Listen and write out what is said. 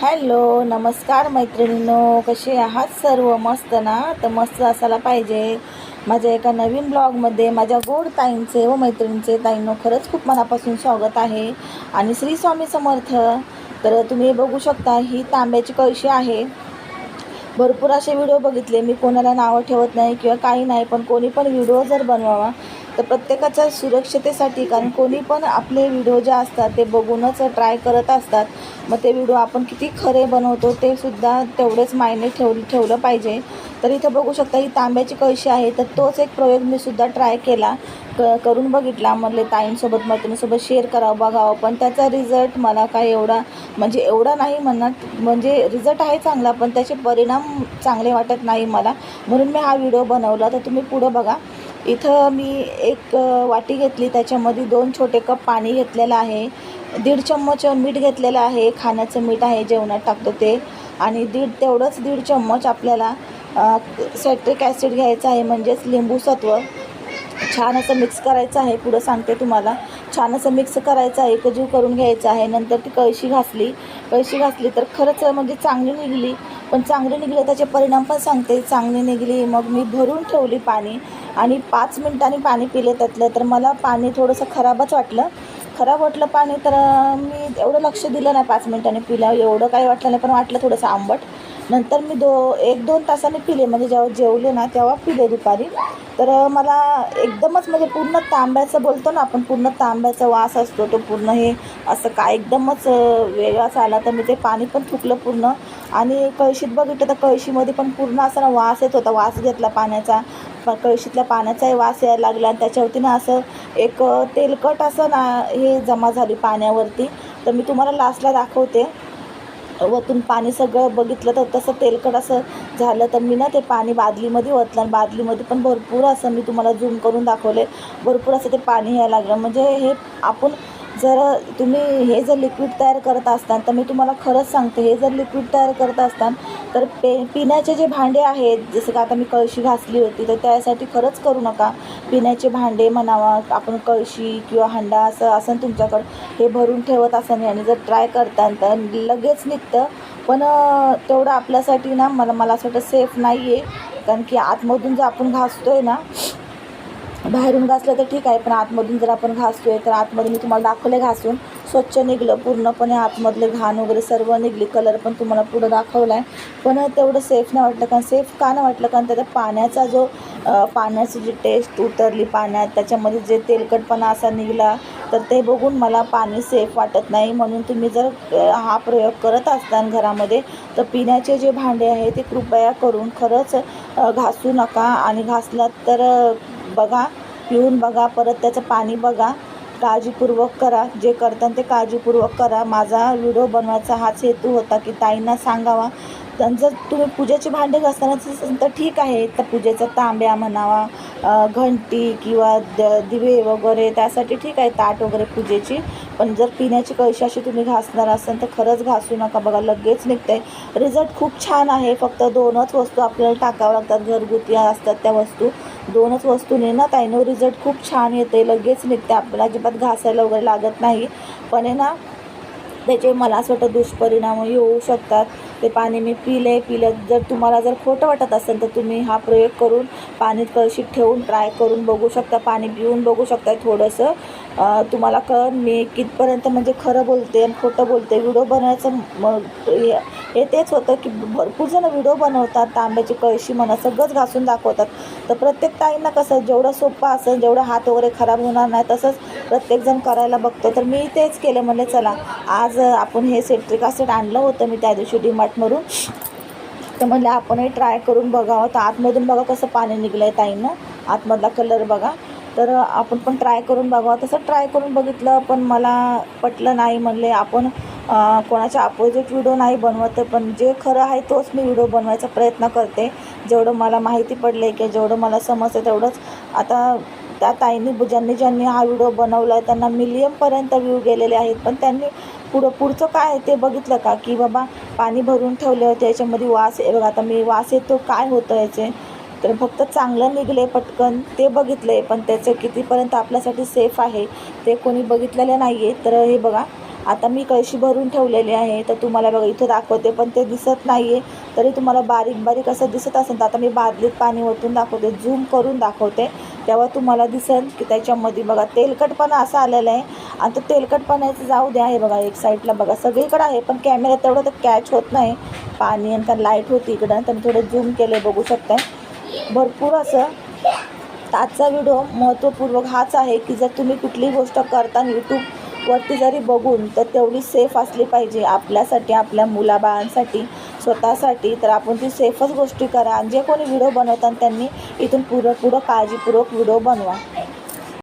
Hello, नमस्कार मैत्रिणींनो, कसे आहात सर्व? मस्त ना? तर मस्त असायला पाहिजे. माझ्या एका नवीन ब्लॉगमध्ये माझ्या गोड ताईंचे व मैत्रिणींचे ताईंनो खरंच खूप मनापासून स्वागत आहे. आणि श्री स्वामी समर्थ. तर तुम्ही बघू शकता, ही तांब्याची कळशी आहे. भरपूर असे व्हिडिओ बघितले मी, कोणाला नावं ठेवत नाही किंवा काही नाही, पण कोणी पण व्हिडिओ जर बनवावा तर प्रत्येकाच्या सुरक्षतेसाठी, कारण कोणी पण आपले व्हिडिओ जे असतात ते बघूनच ट्राय करत असतात. मग ते व्हिडिओ आपण किती खरे बनवतो ते सुद्धा तेवढेच मायने ठेवलं पाहिजे. तर इथं बघू शकता, ही तांब्याची कळशी आहे. तर तोच एक प्रयोग मी सुद्धा ट्राय केला, करून बघितला. म्हटले ताईंसोबत मैत्रिणीसोबत शेअर करावं, बघावं. पण त्याचा रिझल्ट मला काय एवढा नाही म्हणणार, म्हणजे रिझल्ट आहे चांगला, पण त्याचे परिणाम चांगले वाटत नाही मला, म्हणून मी हा व्हिडिओ बनवला. तर तुम्ही पुढं बघा. इथं मी एक वाटी घेतली, त्याच्यामध्ये 2 छोटे कप पाणी घेतलेलं आहे. 1.5 चम्मच मीठ घेतलेलं आहे, खाण्याचं मीठ आहे, जेवणात टाकतो ते. आणि तेवढंच 1.5 चम्मच आपल्याला सायट्रिक ॲसिड घ्यायचं आहे, म्हणजेच लिंबू सत्व. छान असं मिक्स करायचं आहे. पुढं सांगते तुम्हाला. छान असं मिक्स करायचं आहे, एकजीव करून घ्यायचं आहे. नंतर ती कळशी घासली तर खरंच म्हणजे चांगली निघली. पण चांगली निघली त्याचे परिणाम पण सांगते. चांगली निघली, मग मी भरून ठेवली पाणी आणि 5 मिनिटांनी पाणी पिले त्यातलं. तर मला पाणी थोडंसं खराब वाटलं पाणी. तर मी एवढं लक्ष दिलं नाही 5 मिनिटांनी पिल्यावर, एवढं काही वाटलं नाही, पण वाटलं थोडंसं आंबट. नंतर मी 1-2 तासांनी पिले, म्हणजे जेव्हा जेवले ना तेव्हा पिले दुपारी. तर मला एकदमच म्हणजे पूर्ण तांब्याचं बोलतो ना आपण, पूर्ण तांब्याचा वास असतो तो, पूर्ण हे असं काय एकदमच वेगळाच आला. तर मी ते पाणी पण फुकलं पूर्ण. आणि कळशीत बघितलं तर कळशीमध्ये पण पूर्ण असा ना वास येत होता. वास घेतला पाण्याचा, कळशीतल्या पाण्याचाही वास यायला लागला. आणि त्याच्यावरती ना असं एक तेलकट असं ना हे जमा झाली पाण्यावरती. तर मी तुम्हाला लास्टला दाखवते. वतून पाणी सगळं बघितलं तर तसं तेलकट असं झालं. तर मी ना ते पाणी बादलीमध्ये ओतलं, आणि बादलीमध्ये पण भरपूर असं, मी तुम्हाला झूम करून दाखवले, भरपूर असं ते पाणी यायला लागलं. म्हणजे हे आपण तुम्ही हे जर लिक्विड तयार करत असताल, तर मी तुम्हाला खरंच सांगते, हे जर लिक्विड तयार करत असताल तर पिण्याचे जे भांडे आहेत, जसं का आता मी कळशी घासली होती, तर त्यासाठी खरंच करू नका. पिण्याचे भांडे म्हणावा, आपण कळशी किंवा हंडा असं तुमच्याकडं, हे भरून ठेवत असाल आणि जर ट्राय करता तर लगेच निघतं. पण तेवढं आपल्यासाठी ना मला असं वाटतं सेफ नाही आहे. कारण की आतमधून जर आपण घासतोय ना, बाहेरून घासलं तर ठीक आहे, पण आतमधून जर आपण घासतोय तर आतमध्ये मी तुम्हाला दाखवले घासून स्वच्छ निघलं पूर्णपणे, आतमधले घाण वगैरे सर्व निघली. कलर पण तुम्हाला पुढं दाखवला आहे. पण तेवढं सेफ नाही वाटलं. कारण सेफ का नाही वाटलं, कारण त्याचा पाण्याचा जो पाण्याची जी टेस्ट उतरली पाण्यात, त्याच्यामध्ये जे तेलकटपणा असा निघाला, तर ते बघून मला पाणी सेफ वाटत नाही. म्हणून तुम्ही जर हा प्रयोग करत असताल घरामध्ये, तर पिण्याचे जे भांडे आहे ते कृपया करून खरंच घासू नका. आणि घासलात तर बघा, पिऊन बघा, परत त्याचं पाणी बघा, काळजीपूर्वक करा. जे करताना ते काळजीपूर्वक करा. माझा व्हिडिओ बनवायचा हाच हेतू होता, की ताईंना सांगावा. जर तुम्ही पूजेची भांडे घासताना तर ठीक आहे, तर पूजेचा तांब्या म्हणावा, घंटी किंवा दिवे वगैरे त्यासाठी ठीक आहे, ताट वगैरे पूजेची. पण जर पिण्याची कळशी अशी तुम्ही घासणार असाल तर खरंच घासू नका. बघा, लगेच निघते. रिझल्ट खूप छान आहे. फक्त 2च वस्तू आपल्याला टाकाव्या लागतात, घरगुती असतात त्या वस्तू. 2च वस्तूने ना ताईंनो रिझल्ट खूप छान येते, लगेच निघते. आपल्याला अजिबात घासायला वगैरे लागत नाही. पण आहे ना, त्याचे मला असं वाटतं दुष्परिणामही होऊ शकतात. ते पाणी मी पिलं. जर खोटं वाटत असेल तर तुम्ही हा प्रयोग करून पाणी कळशीत ठेवून ट्राय करून बघू शकता. पाणी पिऊन बघू शकता थोडंसं. तुम्हाला मी कितपर्यंत म्हणजे खरं बोलते आणि खोटं बोलते. व्हिडिओ बनवायचं हे तेच होतं, की भरपूर जण व्हिडिओ बनवतात, तांब्याची कळशी म्हणा सगळंच घासून दाखवतात. तर प्रत्येक ताईंना कसं जेवढं सोपं असेल, जेवढं हात वगैरे खराब होणार नाही, तसंच प्रत्येकजण करायला बघतो. तर मी तेच केलं. म्हणले चला, आज आपण हे सायट्रिक ॲसिड आणलं होतं मी त्या दिवशी डीमार्टमधून. तर म्हणलं आपणही ट्राय करून बघावं. तर आतमधून बघा कसं पाणी निघलं आहे ताईंना, आतमधला कलर बघा. तर आपण पण ट्राय करून बघावं. तसं ट्राय करून बघितलं, पण मला पटलं नाही. म्हणले आपण कोणाच्या अपोजिट व्हिडिओ नाही बनवत, पण जे खरं आहे तोच मी व्हिडिओ बनवायचा प्रयत्न करते. जेवढं मला माहिती पडलं आहे, की जेवढं मला समजतं तेवढंच. आता त्या ताईंनी ज्यांनी हा व्हिडिओ बनवला आहे त्यांना मिलियनपर्यंत व्ह्यू गेलेले आहेत. पण त्यांनी पुढचं काय ते बघितलं का, की बाबा पाणी भरून ठेवले होते, याच्यामध्ये वास बघा. आता मी वास येतो काय होतं याचे, तर फक्त चांगलं निघले पटकन ते बघितलं आहे. पण त्याचं कितीपर्यंत आपल्यासाठी सेफ आहे ते कोणी बघितलेलं नाही आहे. तर हे बघा, आता मी कळशी भरून ठेवलेली आहे, तर तुम्हाला बघा इथं दाखवते पण ते दिसत नाही आहे. तरी तुम्हाला बारीक बारीक असं दिसत असेल तर आता मी बादलीत पाणी ओतून दाखवते, झूम करून दाखवते, तेव्हा तुम्हाला दिसेल की त्याच्यामध्ये बघा तेलकटपणा असा आलेला आहे. आणि तो तेलकटपणाचं जाऊ द्या, हे बघा एक साईडला बघा सगळीकडे आहे, पण कॅमेरा तेवढं तर कॅच होत नाही पाणी, आणि त्याला लाईट होती इकडं, तर मी थोडं झूम केले बघू शकताय. भरपूर असं आजचा व्हिडिओ महत्त्वपूर्वक हाच आहे की जर तुम्ही कुठली गोष्ट करताना यूट्यूबवरती जरी बघून तर तेवढी सेफ असली पाहिजे आपल्यासाठी, आपल्या मुलाबाळांसाठी, स्वतःसाठी, तर आपण ती सेफच गोष्टी करा. आणि जे कोणी व्हिडिओ बनवतात त्यांनी इथून पुढं काळजीपूर्वक व्हिडिओ बनवा.